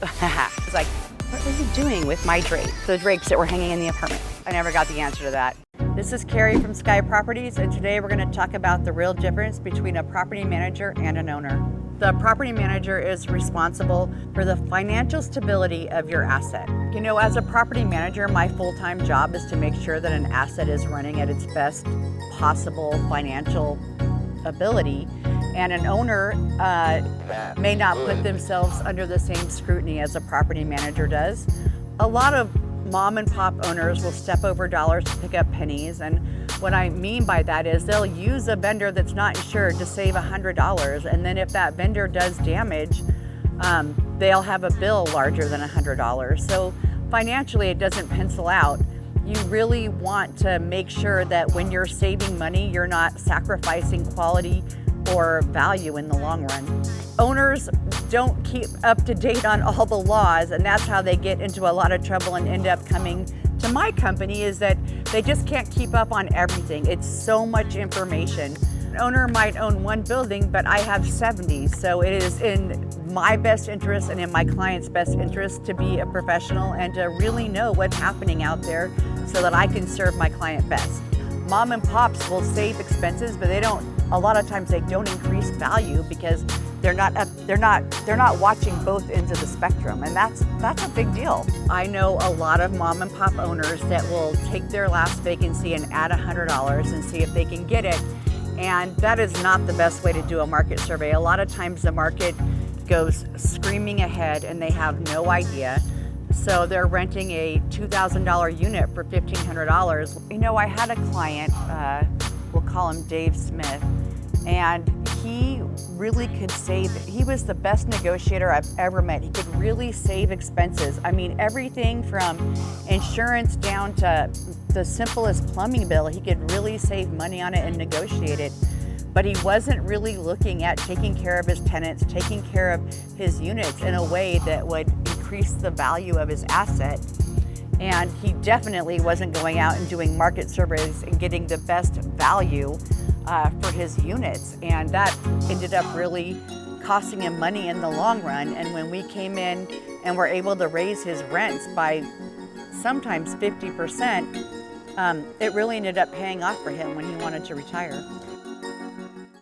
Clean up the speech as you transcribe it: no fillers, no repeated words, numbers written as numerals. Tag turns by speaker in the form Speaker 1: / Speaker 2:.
Speaker 1: It's like, what were you doing with my drapes? The drapes that were hanging in the apartment. I never got the answer to that. This is Carrie from Sky Properties, and today we're going to talk about the real difference between a property manager and an owner. The property manager is responsible for the financial stability of your asset. You know, as a property manager, my full-time job is to make sure that an asset is running at its best possible financial ability, and an owner may not put themselves under the same scrutiny as a property manager does. A lot of mom and pop owners will step over dollars to pick up pennies, and what I mean by that is they'll use a vendor that's not insured to save $100, and then if that vendor does damage, they'll have a bill larger than $100. So financially it doesn't pencil out. You really want to make sure that when you're saving money, you're not sacrificing quality or value in the long run. Owners don't keep up to date on all the laws, and that's how they get into a lot of trouble and end up coming to my company, is that they just can't keep up on everything. It's so much information. An owner might own one building, but I have 70, so it is in my best interest and in my client's best interest to be a professional and to really know what's happening out there so that I can serve my client best. Mom and pops will save expenses, but a lot of times they don't increase value because they're not watching both ends of the spectrum, and that's a big deal. I know a lot of mom and pop owners that will take their last vacancy and add $100 and see if they can get it, and that is not the best way to do a market survey. A lot of times the market goes screaming ahead and they have no idea. So they're renting a $2,000 unit for $1,500. You know, I had a client, we'll call him Dave Smith, and he really could save. He was the best negotiator I've ever met. He could really save expenses. I mean, everything from insurance down to the simplest plumbing bill, he could really save money on it and negotiate it. But he wasn't really looking at taking care of his tenants, taking care of his units in a way that would increase the value of his asset. And he definitely wasn't going out and doing market surveys and getting the best value for his units. And that ended up really costing him money in the long run. And when we came in and were able to raise his rents by sometimes 50%, it really ended up paying off for him when he wanted to retire.